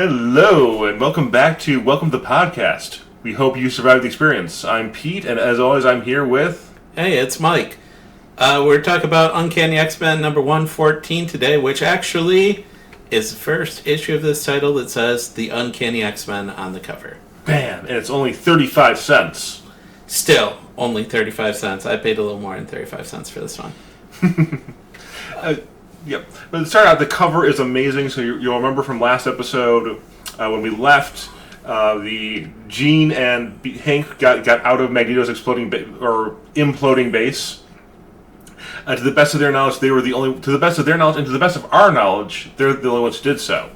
Hello, and welcome back to Welcome to the Podcast. We hope you survived the experience. I'm Pete, and as always, I'm here with... Hey, it's Mike. We're talking about Uncanny X-Men number 114 today, which actually is the first issue of this title that says The Uncanny X-Men on the cover. Bam! And it's only 35 cents. Still, only 35 cents. I paid a little more than 35 cents for this one. Yep. But to start out, the cover is amazing. So you'll remember from last episode when we left, the Jean and Hank got out of Magneto's imploding base. To the best of their knowledge, they were the only. To the best of their knowledge, and to the best of our knowledge, they're the only ones who did so.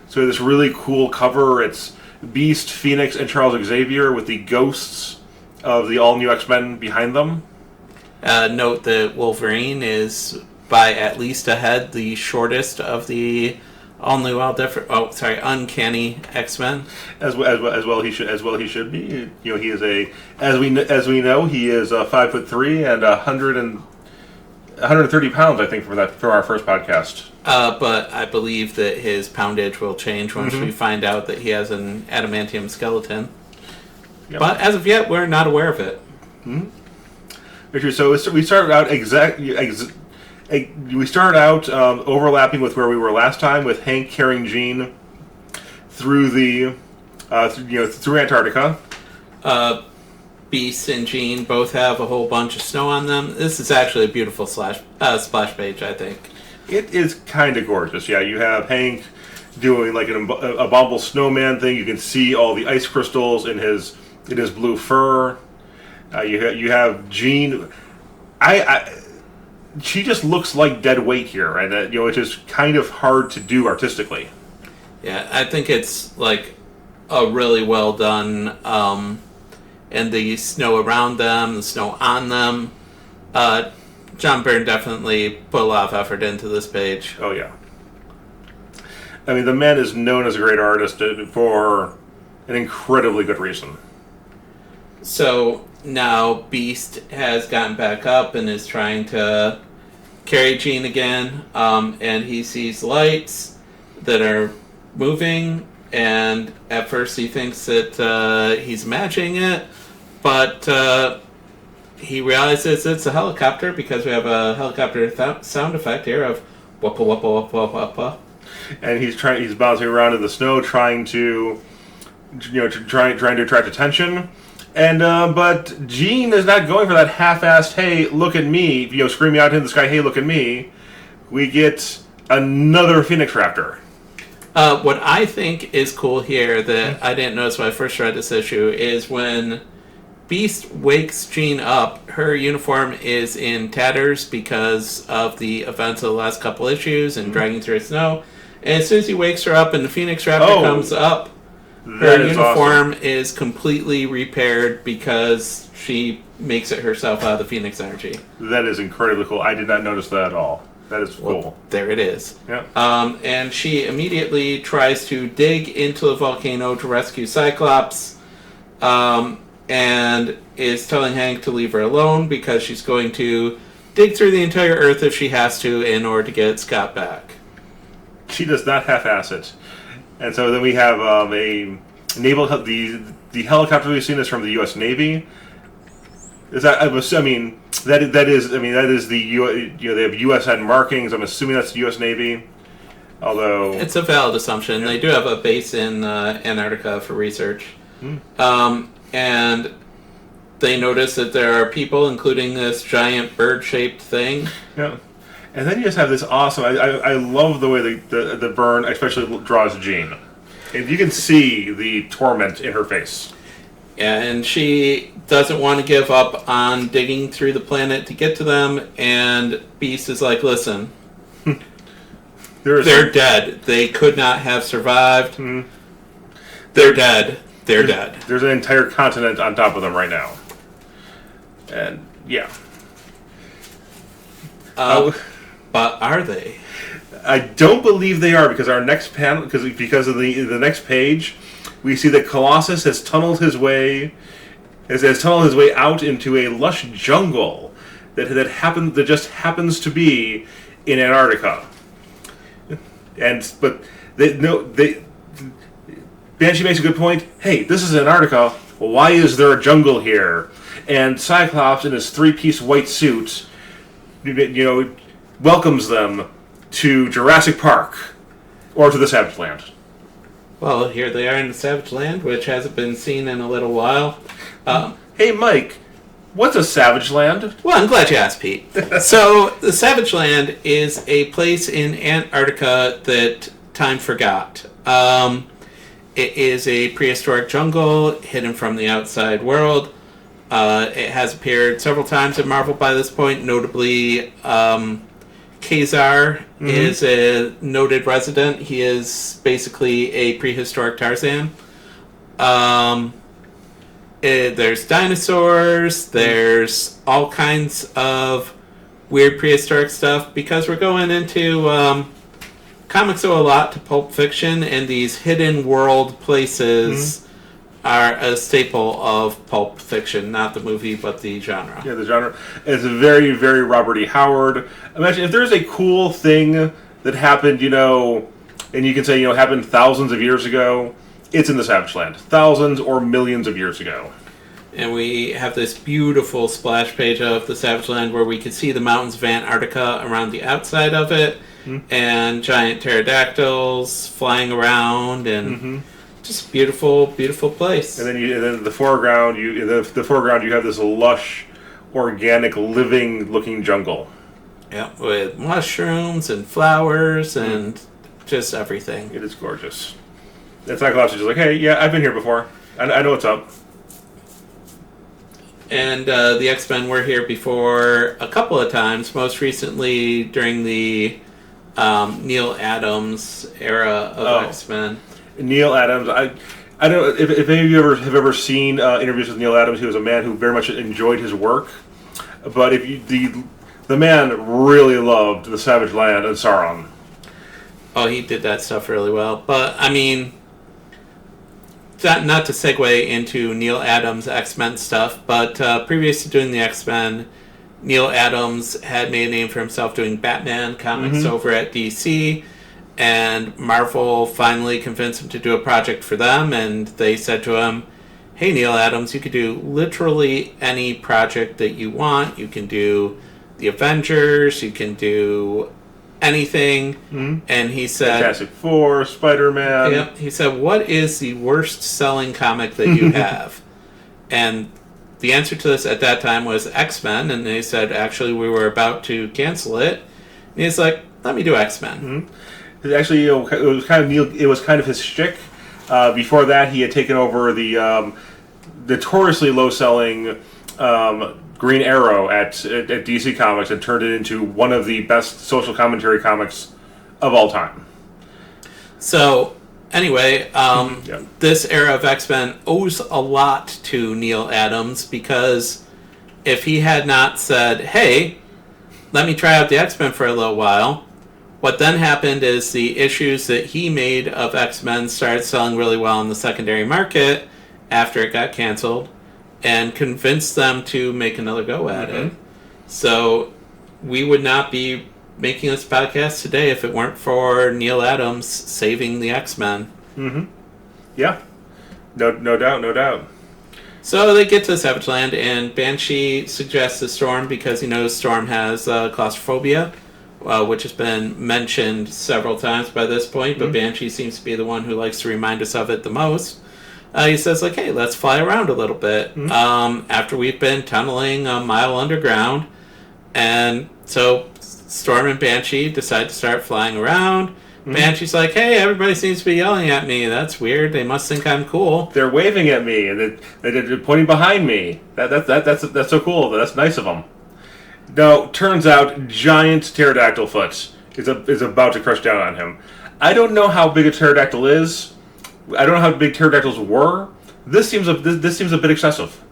So this really cool cover. It's Beast, Phoenix, and Charles Xavier with the ghosts of the all-new X-Men behind them. Note that Wolverine is by at least a head the shortest of the all-new, Uncanny X-Men. As well he should be. You know, he is as we know, he is 5'3" and 130 pounds. I think from our first podcast. But I believe that his poundage will change once we find out that he has an adamantium skeleton. Yep. But as of yet, we're not aware of it. Mm-hmm. So we started out overlapping with where we were last time, with Hank carrying Jean through through Antarctica. Beast and Jean both have a whole bunch of snow on them. This is actually a beautiful splash page, I think. It is kind of gorgeous. Yeah, you have Hank doing like an abominable snowman thing. You can see all the ice crystals in his blue fur. You have Jean. She just looks like dead weight here, and which is kind of hard to do artistically. Yeah, I think it's like a really well done. And the snow around them, the snow on them. John Byrne definitely put a lot of effort into this page. Oh yeah. I mean, the man is known as a great artist for an incredibly good reason. So now Beast has gotten back up and is trying to carry Jean again, and he sees lights that are moving, and at first he thinks that he's imagining it, but he realizes it's a helicopter because we have a helicopter sound effect here of whoppa whoppa whoppa whoppa. And he's bouncing around in the snow, trying to attract attention. And but Jean is not going for that half-assed, "Hey, look at me!" Screaming out into the sky, "Hey, look at me!" We get another Phoenix Raptor. What I think is cool here that I didn't notice when I first read this issue is when Beast wakes Jean up, her uniform is in tatters because of the events of the last couple issues and dragging through snow. And as soon as he wakes her up and the Phoenix Raptor comes up, her uniform is completely repaired because she makes it herself out of the Phoenix energy. That is incredibly cool. I did not notice that at all. That is cool. Well, there it is. Yeah. And she immediately tries to dig into the volcano to rescue Cyclops, and is telling Hank to leave her alone because she's going to dig through the entire Earth if she has to in order to get Scott back. She does not half-ass it. And so then we have a naval. The helicopter we've seen is from the U.S. Navy. Is that? That is the they have U.S.N. markings. I'm assuming that's the U.S. Navy. Although it's a valid assumption, they do have a base in Antarctica for research. And they notice that there are people, including this giant bird-shaped thing. Yeah. And then you just have this awesome... I love the way the Byrne especially draws Jean. And you can see the torment in her face. Yeah, and she doesn't want to give up on digging through the planet to get to them, and Beast is like, listen, they're dead. They could not have survived. They're dead. They're dead. There's an entire continent on top of them right now. And, yeah. But are they? I don't believe they are, because our next panel, because of the next page, we see that Colossus has tunneled his way out into a lush jungle that just happens to be in Antarctica. Banshee makes a good point. Hey, this is Antarctica. Why is there a jungle here? And Cyclops, in his three-piece white suit, welcomes them to Jurassic Park or to the Savage Land. Well, here they are in the Savage Land, which hasn't been seen in a little while. Hey, Mike, what's a Savage Land? Well, I'm glad you asked, Pete. So, the Savage Land is a place in Antarctica that time forgot. It is a prehistoric jungle hidden from the outside world. It has appeared several times in Marvel by this point, notably Kazar is a noted resident. He is basically a prehistoric Tarzan. There's dinosaurs, there's all kinds of weird prehistoric stuff, because we're going into comics owe a lot to Pulp Fiction, and these hidden world places are a staple of Pulp Fiction, not the movie, but the genre. Yeah, the genre. It's very, very Robert E. Howard. Imagine if there's a cool thing that happened, and you can say, happened thousands of years ago, it's in the Savage Land. Thousands or millions of years ago. And we have this beautiful splash page of the Savage Land where we can see the mountains of Antarctica around the outside of it, and giant pterodactyls flying around, and just beautiful, beautiful place. And then, in the foreground, you have this lush, organic, living-looking jungle. Yeah, with mushrooms and flowers and just everything. It is gorgeous. And Cyclops is just like, hey, yeah, I've been here before. I know what's up. And the X-Men were here before a couple of times, most recently during the Neil Adams era of X-Men. Neil Adams, I don't know if any of you have ever seen interviews with Neil Adams. He was a man who very much enjoyed his work, but the man really loved the Savage Land and Sauron. Oh, he did that stuff really well. But I mean, not to segue into Neil Adams' X-Men stuff, but previous to doing the X-Men, Neil Adams had made a name for himself doing Batman comics over at DC, and Marvel finally convinced him to do a project for them, and they said to him, hey, Neil Adams, you could do literally any project that you want. You can do the Avengers, you can do anything. And he said, Fantastic Four, Spider-Man. Yep. He said, what is the worst selling comic that you have? And the answer to this at that time was X-Men, and they said, actually, we were about to cancel it. And he's like, let me do X-Men. Actually, it was kind of his shtick. Before that, he had taken over the notoriously low-selling Green Arrow at DC Comics and turned it into one of the best social commentary comics of all time. So, anyway, this era of X-Men owes a lot to Neil Adams, because if he had not said, hey, let me try out the X-Men for a little while, what then happened is the issues that he made of X-Men started selling really well in the secondary market after it got canceled, and convinced them to make another go at it. So we would not be making this podcast today if it weren't for Neil Adams saving the X-Men. Yeah. No doubt. So they get to Savage Land, and Banshee suggests to Storm, because he knows Storm has claustrophobia, which has been mentioned several times by this point, but Banshee seems to be the one who likes to remind us of it the most. He says, like, hey, let's fly around a little bit after we've been tunneling a mile underground. And so Storm and Banshee decide to start flying around. Banshee's like, hey, everybody seems to be yelling at me. That's weird. They must think I'm cool. They're waving at me, and they're pointing behind me. That's so cool. That's nice of them. No, turns out giant pterodactyl foot is about to crush down on him. I don't know how big a pterodactyl is. I don't know how big pterodactyls were. This seems a bit excessive.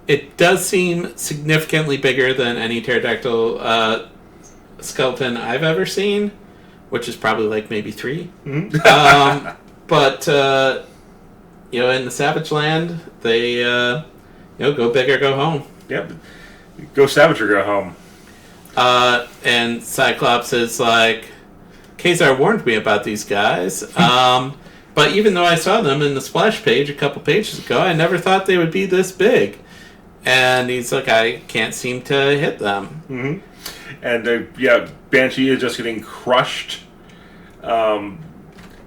It does seem significantly bigger than any pterodactyl skeleton I've ever seen, which is probably like maybe 3. But in the Savage Land, they go big or go home. Yep, go Savage or go home. And Cyclops is like, Kazar warned me about these guys. But even though I saw them in the splash page a couple pages ago, I never thought they would be this big. And he's like, I can't seem to hit them. Mm-hmm. And Banshee is just getting crushed.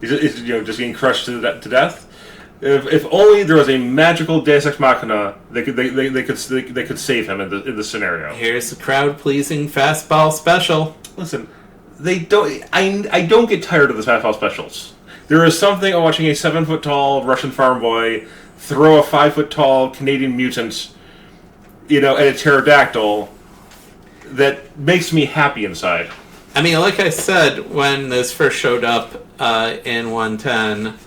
He's just getting crushed to death. If only there was a magical Deus Ex Machina, they could save him in this scenario. Here's the crowd pleasing fastball special. Listen, they don't. I don't get tired of the fastball specials. There is something about watching a 7-foot-tall Russian farm boy throw a 5-foot-tall Canadian mutant, and a pterodactyl that makes me happy inside. I mean, like I said when this first showed up in 110,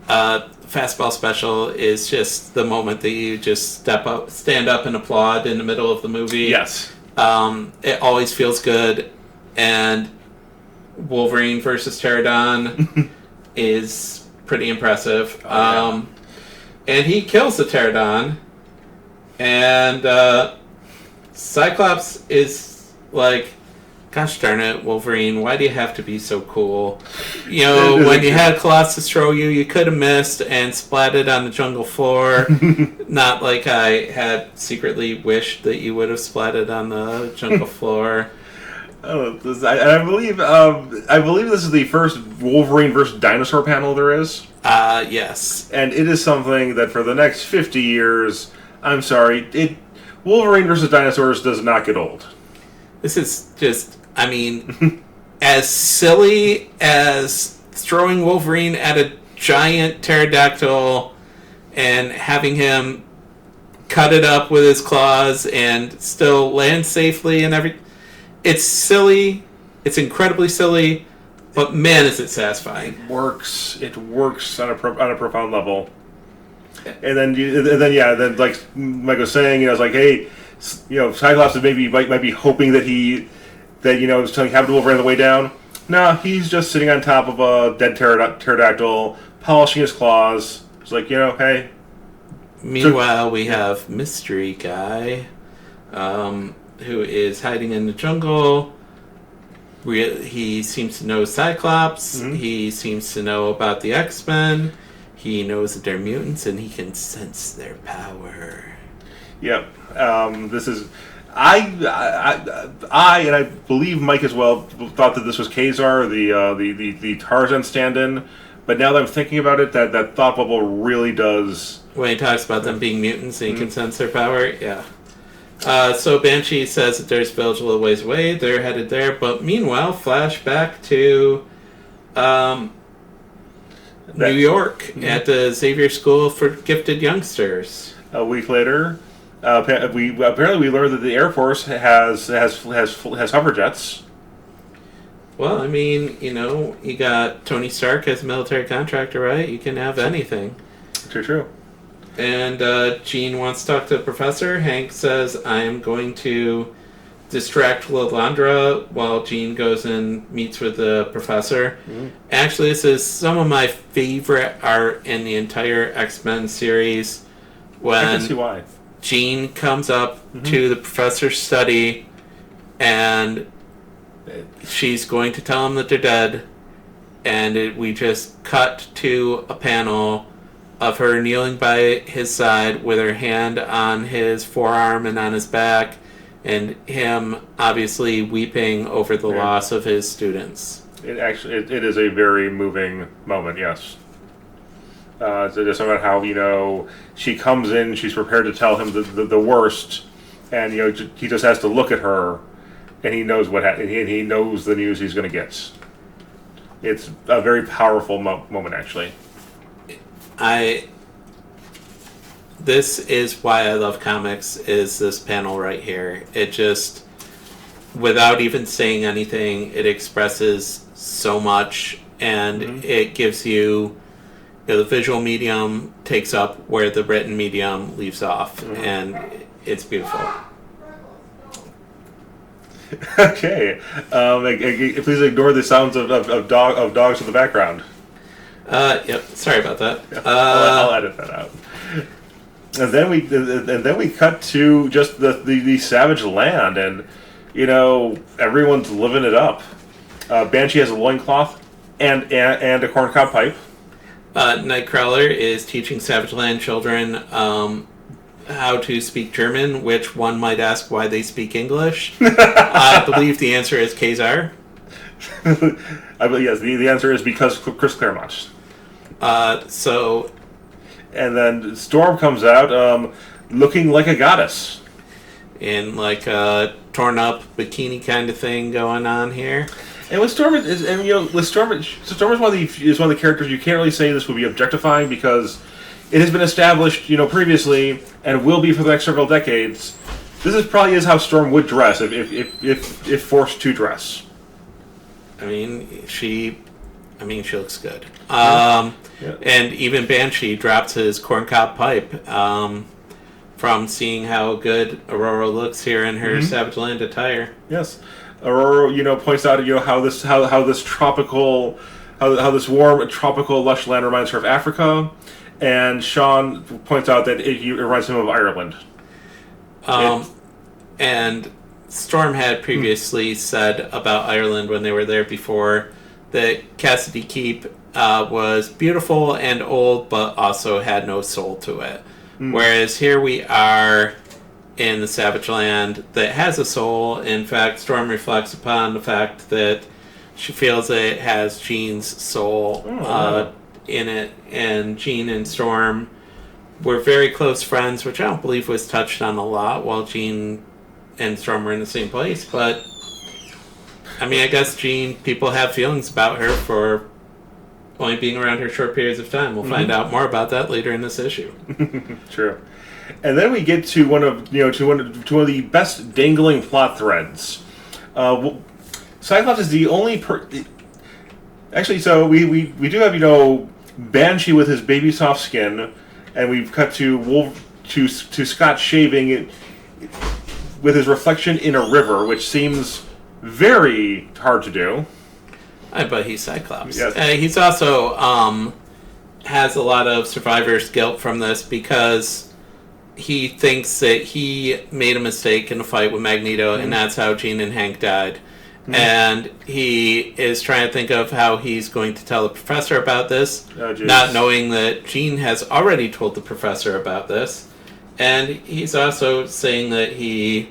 fastball special is just the moment that you just stand up and applaud in the middle of the movie. Yes. It always feels good, and Wolverine versus Pterodon is pretty impressive. And he kills the Pterodon, and Cyclops is like, gosh darn it, Wolverine, why do you have to be so cool? When you had Colossus throw you, you could have missed and splatted on the jungle floor. Not like I had secretly wished that you would have splatted on the jungle floor. I believe this is the first Wolverine versus dinosaur panel there is. Yes. And it is something that for the next 50 years, I'm sorry, Wolverine versus dinosaurs does not get old. This is just, I mean, as silly as throwing Wolverine at a giant pterodactyl and having him cut it up with his claws and still land safely and everything. It's silly. It's incredibly silly, but man, is it satisfying. It works on a profound level. And then like Mike was saying, it's like, hey, Cyclops might be hoping that was telling Captain Wolverine on the way down. No, he's just sitting on top of a dead pterodactyl, polishing his claws. It's like, hey. Meanwhile, we have Mystery Guy, who is hiding in the jungle. He seems to know Cyclops. Mm-hmm. He seems to know about the X-Men. He knows that they're mutants, and he can sense their power. Yep. This is... I and I believe Mike as well thought that this was Kazar, the Tarzan stand-in. But now that I'm thinking about it, that thought bubble really does... When he talks about them being mutants and he can sense their power, yeah. So Banshee says that there's a village a little ways away. They're headed there. But meanwhile, flashback to New York at the Xavier School for Gifted Youngsters. A week later, we learned that the Air Force has hover jets. Well, I mean, you got Tony Stark as a military contractor, right? You can have anything. True. And Jean wants to talk to the professor. Hank says, I am going to distract Lilandra while Jean goes and meets with the professor. Mm-hmm. Actually, this is some of my favorite art in the entire X-Men series. When I can see why. Jean comes up to the professor's study and she's going to tell him that they're dead. And we just cut to a panel of her kneeling by his side with her hand on his forearm and on his back, and him obviously weeping over the loss of his students. It is a very moving moment, yes. It's just about how, she comes in, she's prepared to tell him the worst, and, he just has to look at her, and he knows and he knows the news he's going to get. It's a very powerful moment, actually. This is why I love comics, is this panel right here. It just, without even saying anything, it expresses so much, and it gives you, the visual medium takes up where the written medium leaves off, and it's beautiful. Okay. Please ignore the sounds of dogs in the background. Yep. Sorry about that. I'll edit that out. And then we cut to just the savage land, and everyone's living it up. Banshee has a loincloth and a corncob pipe. Nightcrawler is teaching Savage Land children how to speak German, which one might ask why they speak English. I believe the answer is Khazar. Yes, the answer is because Chris Claremont. So... And then Storm comes out looking like a goddess. In like a torn up bikini kind of thing going on here. And with Storm Storm is one of the characters you can't really say this would be objectifying because it has been established, previously and will be for the next several decades. Probably how Storm would dress if forced to dress. She looks good. Yeah. And even Banshee drops his corncob pipe from seeing how good Aurora looks here in her Savage Land attire. Yes, Aurora, points out, how this warm tropical lush land reminds her of Africa, and Sean points out that it reminds him of Ireland. And Storm had previously said about Ireland when they were there before that Cassidy Keep was beautiful and old, but also had no soul to it. Whereas here we are in the Savage Land that has a soul. In fact, Storm reflects upon the fact that she feels that it has Jean's soul in it, and Jean and Storm were very close friends, which I don't believe was touched on a lot while Jean and Storm were in the same place, but I guess Jean, people have feelings about her for only being around her short periods of time. We'll find out more about that later in this issue. True. And then we get to one of the best dangling plot threads. Cyclops is the only actually, so we do have Banshee with his baby soft skin, and we've cut to Scott shaving it with his reflection in a river, which seems very hard to do. But he's Cyclops. Yes. He's also has a lot of survivor's guilt from this because he thinks that he made a mistake in a fight with Magneto, and that's how Jean and Hank died. And he is trying to think of how he's going to tell the professor about this, not knowing that Jean has already told the professor about this. And he's also saying that he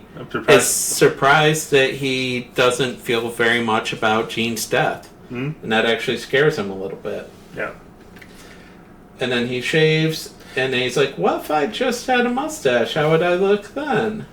is surprised that he doesn't feel very much about Jean's death. And that actually scares him a little bit. Yeah. And then he shaves, and then he's like, what if I just had a mustache? How would I look then?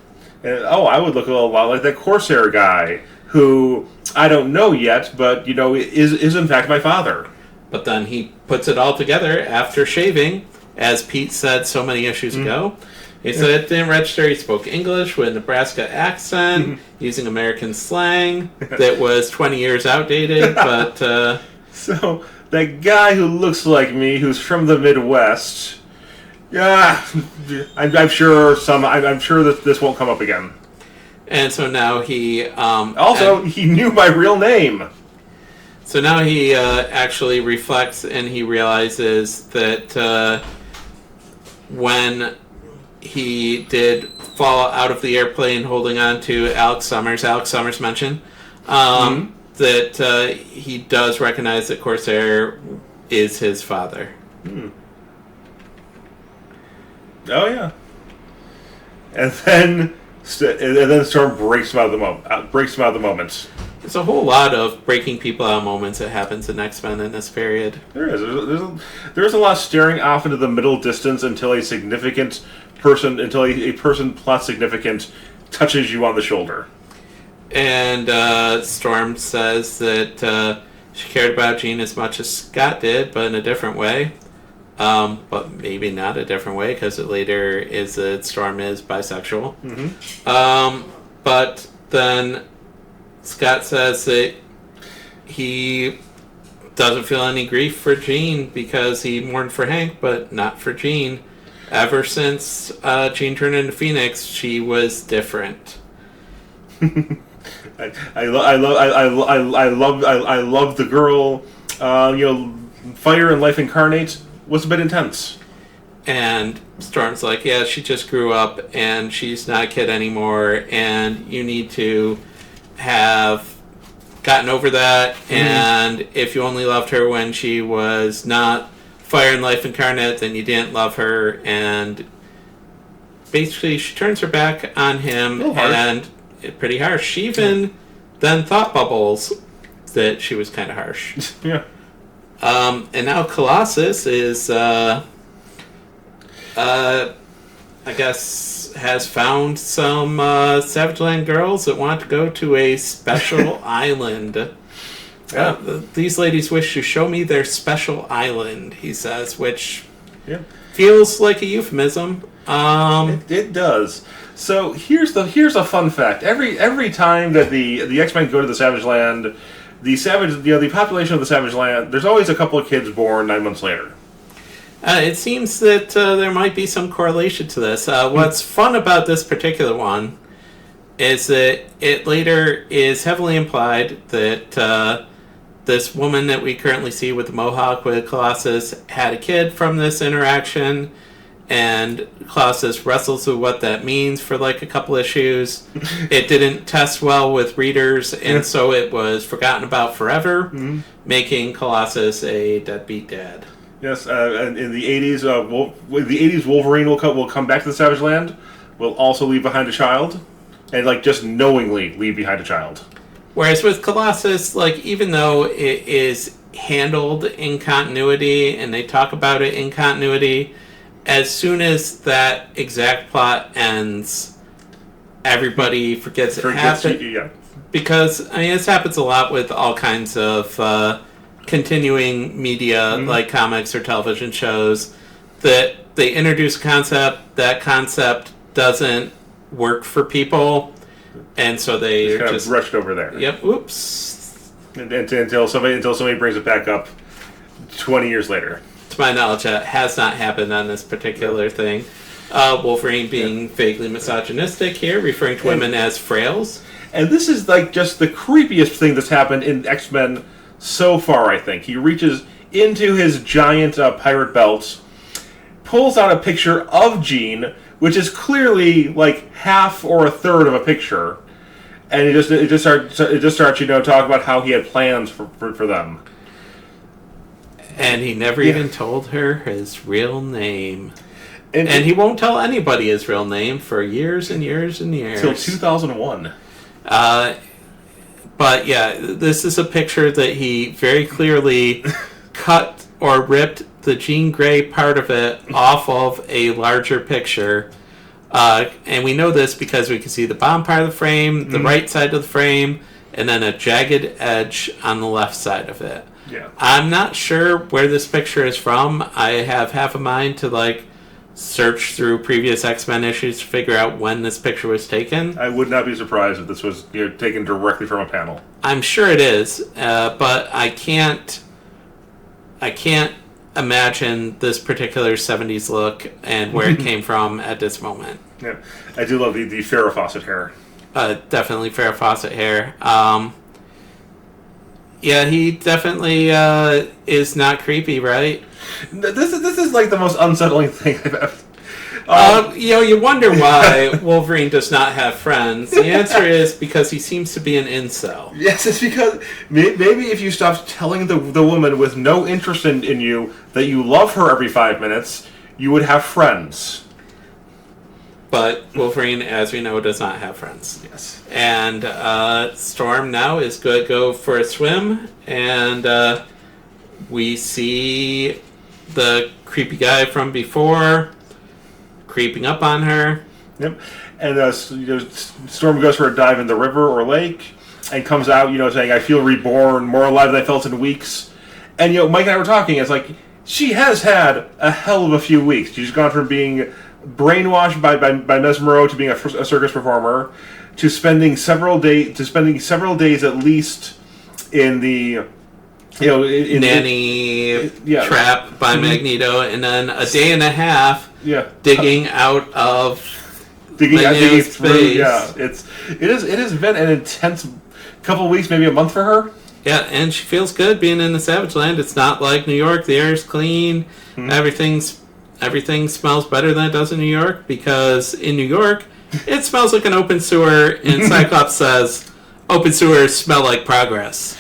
I would look a lot like that Corsair guy, who I don't know yet, but, is in fact my father. But then he puts it all together after shaving, as Pete said so many issues ago. He said it didn't register. He spoke English with a Nebraska accent, using American slang that was 20 years outdated, but... So, that guy who looks like me, who's from the Midwest, I'm sure that this won't come up again. And so now he... he knew my real name! So now he actually reflects, and he realizes that when he did fall out of the airplane holding on to Alex Summers mentioned, that he does recognize that Corsair is his father. Oh, yeah. And then Storm breaks him out of the moment. There's a whole lot of breaking people out moments that happens in X-Men in this period. There is. There's a lot of staring off into the middle distance until a person plot significant touches you on the shoulder. And Storm says that she cared about Jean as much as Scott did, but in a different way. But maybe not a different way, because it later is that Storm is bisexual. But then Scott says that he doesn't feel any grief for Jean because he mourned for Hank, but not for Jean. Ever since Jean turned into Phoenix, she was different. I love the girl. Fire and Life Incarnate was a bit intense. And Storm's like, yeah, she just grew up and she's not a kid anymore, and you need to have gotten over that. And if you only loved her when she was not Fire and Life Incarnate, then you didn't love her, and basically she turns her back on him, and pretty harsh. She even then thought Bubbles that she was kind of harsh. Yeah. And now Colossus is, I guess, has found some Savage Land girls that want to go to a special island. Yeah. These ladies wish to show me their special island, he says, which feels like a euphemism. It does. So here's a fun fact. Every time that the X-Men go to the Savage Land, the population of the Savage Land, there's always a couple of kids born 9 months later. It seems that there might be some correlation to this. What's fun about this particular one is that it later is heavily implied that this woman that we currently see with the mohawk with Colossus had a kid from this interaction, and Colossus wrestles with what that means for like a couple issues. It didn't test well with readers, and so it was forgotten about forever, making Colossus a deadbeat dad. Yes, and in the 80s, Wolverine will come back to the Savage Land, will also leave behind a child, and like just knowingly leave behind a child. Whereas with Colossus, like even though it is handled in continuity and they talk about it in continuity, as soon as that exact plot ends, everybody forgets it happened. Yeah. Because, I mean, this happens a lot with all kinds of continuing media, like comics or television shows, that they introduce a concept, that concept doesn't work for people, and so they just rushed over there. Yep, oops. Until somebody brings it back up 20 years later. To my knowledge, that has not happened on this particular thing. Wolverine being vaguely misogynistic here, referring to women as frails. And this is like just the creepiest thing that's happened in X-Men so far, I think. He reaches into his giant pirate belt, pulls out a picture of Jean, which is clearly like half or a third of a picture, and it just starts talking about how he had plans for them. And he never even told her his real name. And he won't tell anybody his real name for years and years and years. Till 2001. But yeah, this is a picture that he very clearly cut or ripped the Jean Grey part of it off of a larger picture. And we know this because we can see the bottom part of the frame, the right side of the frame, and then a jagged edge on the left side of it. Yeah. I'm not sure where this picture is from. I have half a mind to like search through previous X-Men issues to figure out when this picture was taken. I would not be surprised if this was taken directly from a panel. I'm sure it is, but I can't imagine this particular 70s look and where it came from at this moment. Yeah, I do love the Farrah Fawcett hair. Definitely Farrah Fawcett hair. Yeah, he definitely is not creepy, right? This is like the most unsettling thing I've ever... you wonder why Wolverine does not have friends. The answer is because he seems to be an incel. Yes, it's because maybe if you stopped telling the woman with no interest in you that you love her every 5 minutes, you would have friends. But Wolverine, as we know, does not have friends. Yes. And Storm now is going to go for a swim, and we see the creepy guy from before creeping up on her. Yep. And Storm goes for a dive in the river or lake and comes out, saying, "I feel reborn, more alive than I felt in weeks." And, Mike and I were talking, it's like, she has had a hell of a few weeks. She's gone from being brainwashed by Mesmero to being a circus performer to spending several days at least in the nanny trap by Magneto, and then a day and a half digging out of digging through. Yeah, it has been an intense couple of weeks, maybe a month for her. Yeah, and she feels good being in the Savage Land. It's not like New York. The air is clean. Everything smells better than it does in New York, because in New York it smells like an open sewer, and Cyclops says open sewers smell like progress.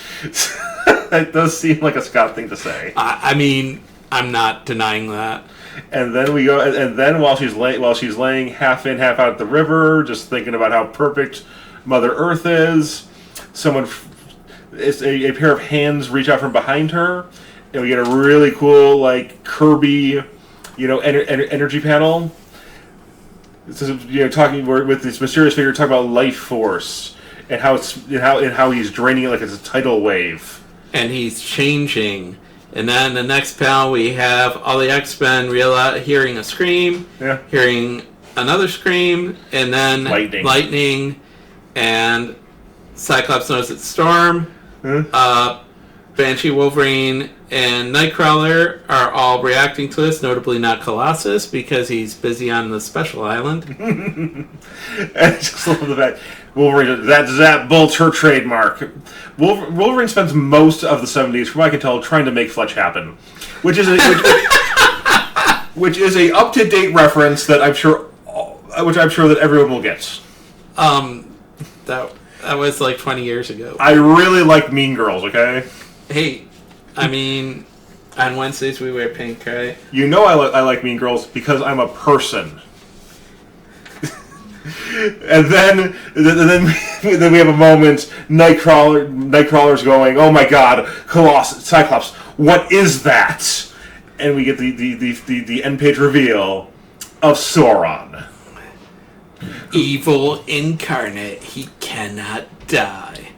That does seem like a Scott thing to say. I mean, I'm not denying that. And then we go, and then while she's laying half in, half out at the river, just thinking about how perfect Mother Earth is, it's a pair of hands reach out from behind her, and we get a really cool like Kirby, energy panel. This is, talking with this mysterious figure, talking about life force and how he's draining it like it's a tidal wave, and he's changing. And then the next panel, we have all the X-Men hearing a scream, hearing another scream, and then lightning, and Cyclops knows it's Storm. Banshee, Wolverine, and Nightcrawler are all reacting to this, notably not Colossus, because he's busy on the special island. I just love the fact Wolverine, that Bolt's her trademark. Wolverine spends most of the 70s, from what I can tell, trying to make Fletch happen, which is a up-to-date reference that I'm sure that everyone will get. That was like 20 years ago. I really like Mean Girls, okay? Hey, I mean, on Wednesdays we wear pink, right? You know I like Mean Girls because I'm a person. And then we have a moment. Nightcrawler's going, "Oh my God, Colossus, Cyclops, what is that?" And we get the end page reveal of Sauron. Evil incarnate, he cannot die.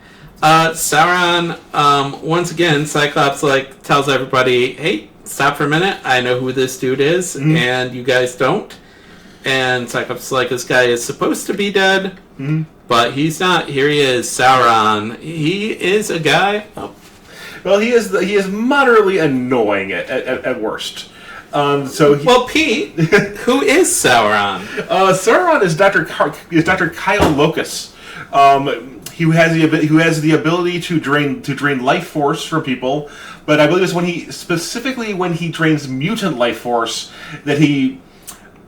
Sauron, once again, Cyclops tells everybody, "Hey, stop for a minute. I know who this dude is, and you guys don't." And Cyclops is like, "This guy is supposed to be dead, but he's not. Here he is, Sauron. He is a guy." Oh. Well, he is moderately annoying at worst. Pete, who is Sauron? Sauron is Dr. Kyle Locus. He has the ability to drain life force from people, but I believe it's when he drains mutant life force that he.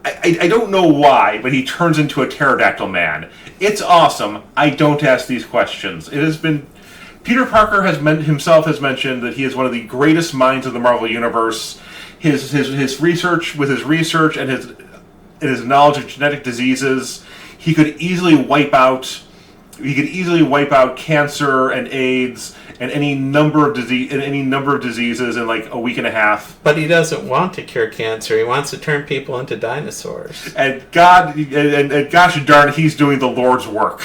I don't know why, but he turns into a pterodactyl man. It's awesome. I don't ask these questions. It has been. Peter Parker has mentioned that he is one of the greatest minds of the Marvel Universe. His research and his knowledge of genetic diseases, he could easily wipe out cancer and AIDS and any number of diseases in like a week and a half. But he doesn't want to cure cancer. He wants to turn people into dinosaurs. And gosh darn, he's doing the Lord's work.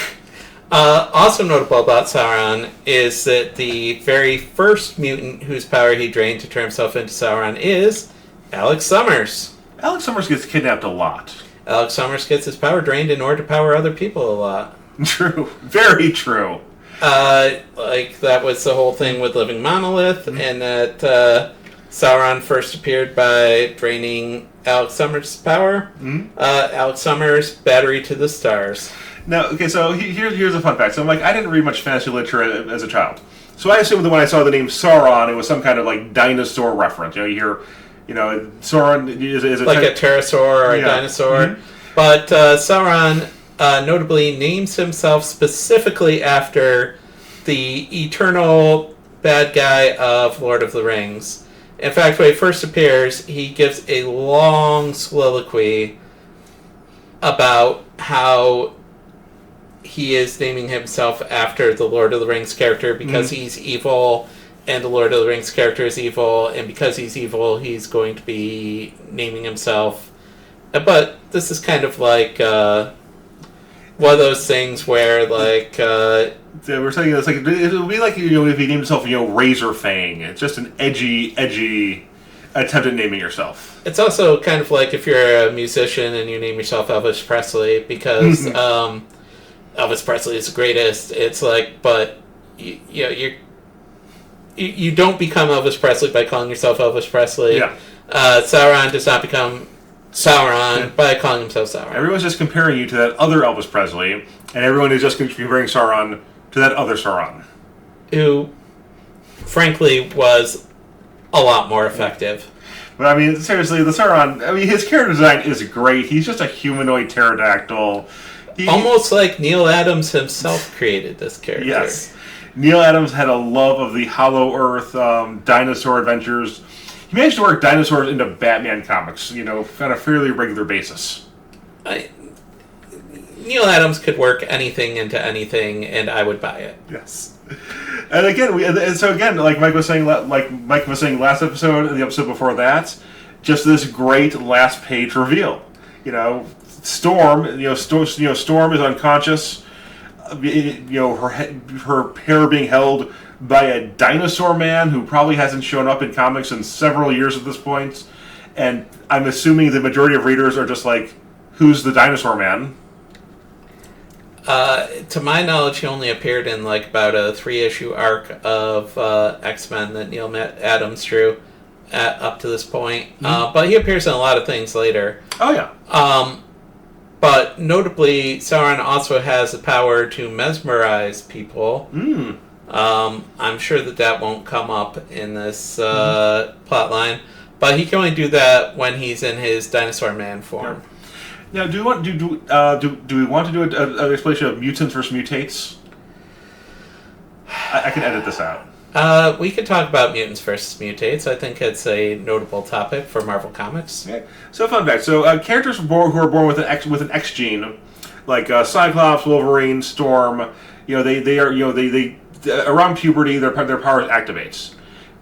Also notable about Sauron is that the very first mutant whose power he drained to turn himself into Sauron is Alex Summers. Alex Summers gets kidnapped a lot. Alex Summers gets his power drained in order to power other people a lot. True. Very true. That was the whole thing with Living Monolith, and that Sauron first appeared by draining Alex Summers' power. Alex Summers, battery to the stars. Now, okay, so here's a fun fact. So I didn't read much fantasy literature as a child. So I assumed that when I saw the name Sauron, it was some kind of like dinosaur reference. You hear, Sauron is a a pterosaur or a dinosaur. But Sauron notably names himself specifically after the eternal bad guy of Lord of the Rings. In fact, when he first appears, he gives a long soliloquy about how he is naming himself after the Lord of the Rings character because he's evil, and the Lord of the Rings character is evil, and because he's evil, he's going to be naming himself. But this is kind of like one of those things where, we're saying it's like it would be like if he named himself, Razor Fang. It's just an edgy attempt at naming yourself. It's also kind of like if you're a musician and you name yourself Elvis Presley because Elvis Presley is the greatest. It's like, but you don't become Elvis Presley by calling yourself Elvis Presley. Yeah. Sauron does not become Sauron by calling himself Sauron. Everyone's just comparing you to that other Elvis Presley, and everyone is just comparing Sauron to that other Sauron, who, frankly, was a lot more effective. But I mean, seriously, the Sauron. I mean, his character design is great. He's just a humanoid pterodactyl. Almost like Neil Adams himself created this character. Yes. Neil Adams had a love of the Hollow Earth dinosaur adventures. he managed to work dinosaurs into Batman comics, on a fairly regular basis. Neil Adams could work anything into anything, and I would buy it. Yes. And again, like Mike was saying last episode and the episode before that, just this great last page reveal. Storm is unconscious. Her hair being held by a dinosaur man who probably hasn't shown up in comics in several years at this point. And I'm assuming the majority of readers are just like, who's the dinosaur man? To my knowledge, he only appeared in about a 3-issue arc of X-Men that Neil Adams drew up to this point. Mm-hmm. But he appears in a lot of things later. Oh, yeah. But notably, Sauron also has the power to mesmerize people. Mm. I'm sure that won't come up in this plot line. But he can only do that when he's in his dinosaur man form. Yeah. Now, do we want to do an explanation of mutants versus mutates? I can edit this out. We could talk about mutants versus mutates. I think it's a notable topic for Marvel Comics. Okay. So, fun fact: characters who are born with an X gene, like Cyclops, Wolverine, Storm, they around puberty, their power activates.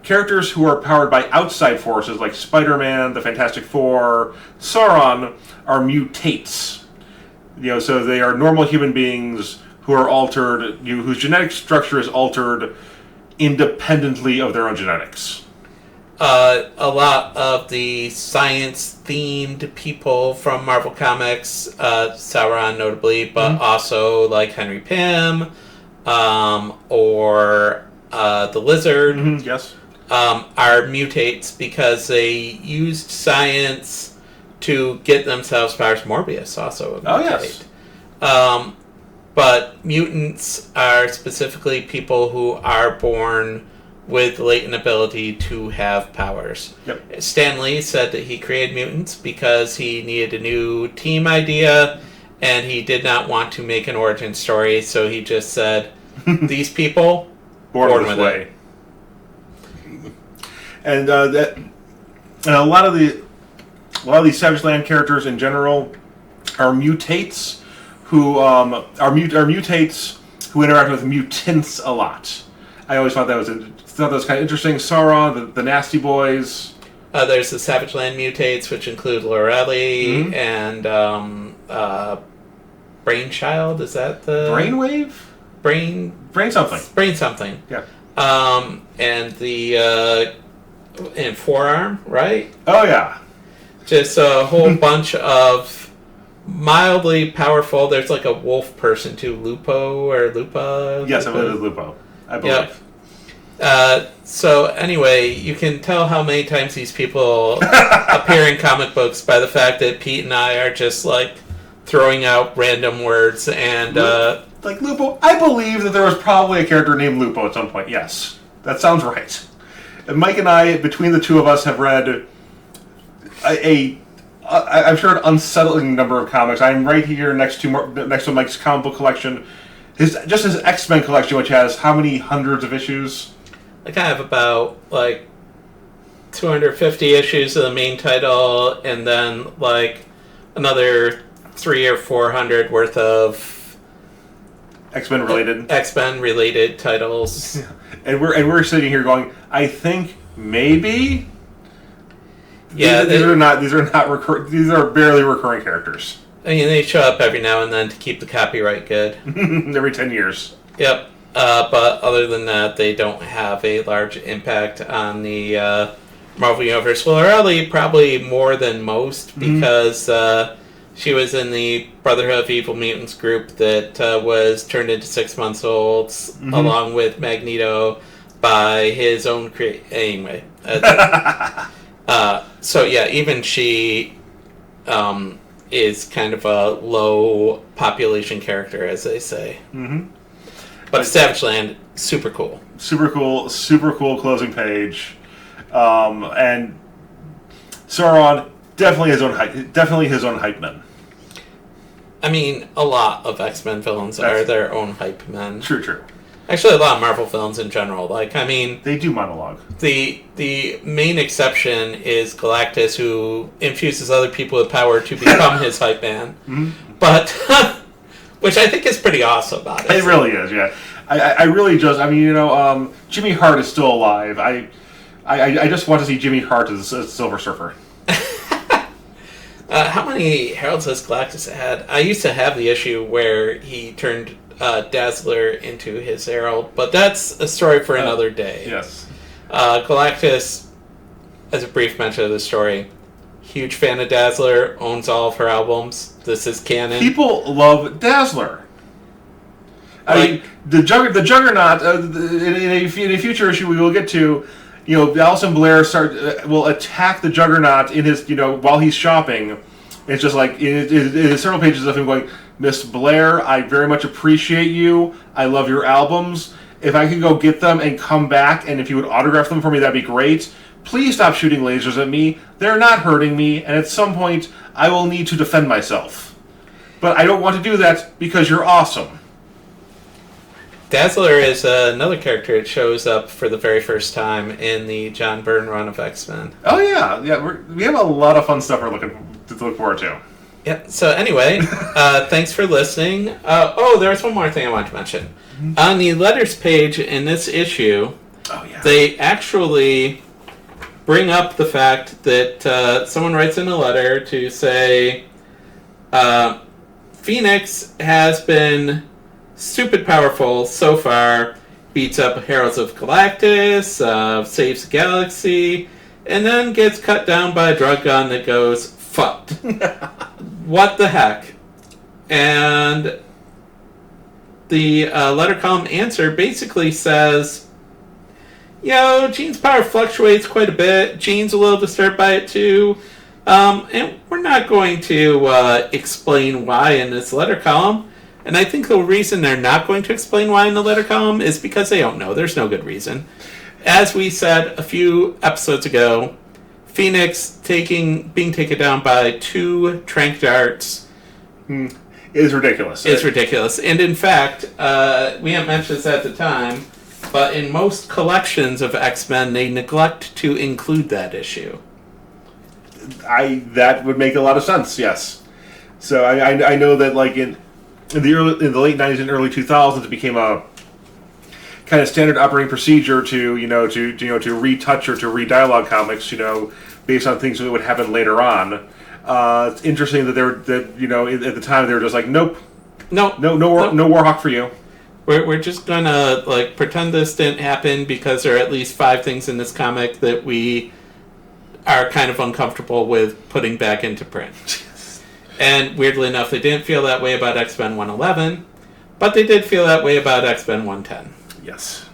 Characters who are powered by outside forces, like Spider-Man, the Fantastic Four, Sauron, are mutates. So they are normal human beings who are altered, whose genetic structure is altered independently of their own genetics. A lot of the science-themed people from Marvel Comics, Sauron notably, but also like Henry Pym, or the Lizard. Mm-hmm, yes. Are mutates because they used science to get themselves powers. Morbius also a mutate. Oh, yes. But mutants are specifically people who are born with latent ability to have powers. Yep. Stan Lee said that he created mutants because he needed a new team idea and he did not want to make an origin story, so he just said, these people, born this with way. it. And a lot of these Savage Land characters in general are mutates who mutates who interact with mutants a lot. I always thought that was kind of interesting. Sauron, the Nasty Boys. There's the Savage Land mutates, which include Lorelei and Brainchild. Is that the Brainwave? Brain something. Brain something. Yeah. And the and Forearm, right? Oh yeah. Just a whole bunch of mildly powerful. There's like a wolf person too, Lupo or Lupa. Yes, I believe it's Lupo. I believe. Yep. So anyway, you can tell how many times these people appear in comic books by the fact that Pete and I are just like throwing out random words and like Lupo. I believe that there was probably a character named Lupo at some point. Yes, that sounds right. And Mike and I, between the two of us, have read I'm sure an unsettling number of comics. I'm right here next to Mike's comic book collection. His X-Men collection, which has how many hundreds of issues? Like I have about 250 issues of the main title, and then like another 300 or 400 worth of X-Men related titles. And we're sitting here going, I think maybe. Yeah, these are barely recurring characters. I mean, they show up every now and then to keep the copyright good. Every 10 years. Yep. But other than that, they don't have a large impact on the Marvel Universe. Well, Lorelei probably more than most because she was in the Brotherhood of Evil Mutants group that was turned into 6 months olds along with Magneto by his own anyway. So yeah, even she is kind of a low population character, as they say. Mm-hmm. But Savage Land, super cool. Super cool closing page. And Sauron, definitely his own hype man. I mean, a lot of X-Men villains are their own hype men. True. Actually, a lot of Marvel films in general. Like, I mean, They do monologue. the main exception is Galactus, who infuses other people with power to become his hype man. Mm-hmm. But, which I think is pretty awesome, honestly. It really is, yeah. I really just, I mean, you know, Jimmy Hart is still alive. I just want to see Jimmy Hart as a Silver Surfer. How many Heralds has Galactus had? I used to have the issue where he turned Dazzler into his Herald, but that's a story for another day. Yes. Galactus, as a brief mention of the story, huge fan of Dazzler, owns all of her albums. This is canon. People love Dazzler. I mean, the Juggernaut, in a future issue we will get to, you know, Alison Blair will attack the Juggernaut in his, you know, while he's shopping. It's just like, it is several pages of him going, Miss Blair, I very much appreciate you. I love your albums. If I could go get them and come back, and if you would autograph them for me, that'd be great. Please stop shooting lasers at me. They're not hurting me, and at some point, I will need to defend myself. But I don't want to do that because you're awesome. Dazzler is another character that shows up for the very first time in the John Byrne run of X-Men. Oh yeah, we have a lot of fun stuff we're looking to look forward to. Yeah. So anyway, thanks for listening. There's one more thing I want to mention. Mm-hmm. On the letters page in this issue, they actually bring up the fact that someone writes in a letter to say Phoenix has been stupid powerful so far, beats up Heralds of Galactus, saves the galaxy, and then gets cut down by a drug gun that goes, fucked. What the heck? And the letter column answer basically says, Jean's power fluctuates quite a bit. Jean's a little disturbed by it too. And we're not going to explain why in this letter column. And I think the reason they're not going to explain why in the letter column is because they don't know. There's no good reason. As we said a few episodes ago, Phoenix being taken down by 2 tranq darts is ridiculous. It's ridiculous. And in fact, we haven't mentioned this at the time, but in most collections of X-Men, they neglect to include that issue. That would make a lot of sense, yes. So I know that like in the late 90s and early 2000s, it became a kind of standard operating procedure to retouch or to re-dialogue comics, based on things that would happen later on. It's interesting that at the time they were just like, no Warhawk for you. We're just gonna pretend this didn't happen because there are at least 5 things in this comic that we are kind of uncomfortable with putting back into print. And weirdly enough, they didn't feel that way about X-Men 111, but they did feel that way about X-Men 110. Yes.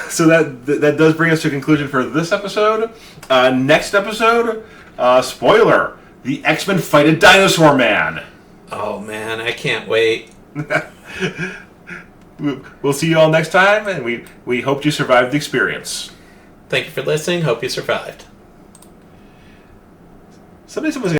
So that does bring us to a conclusion for this episode. Next episode, spoiler, the X-Men fight a dinosaur man. Oh man, I can't wait. We'll see you all next time, and we hope you survived the experience. Thank you for listening. Hope you survived. Someone's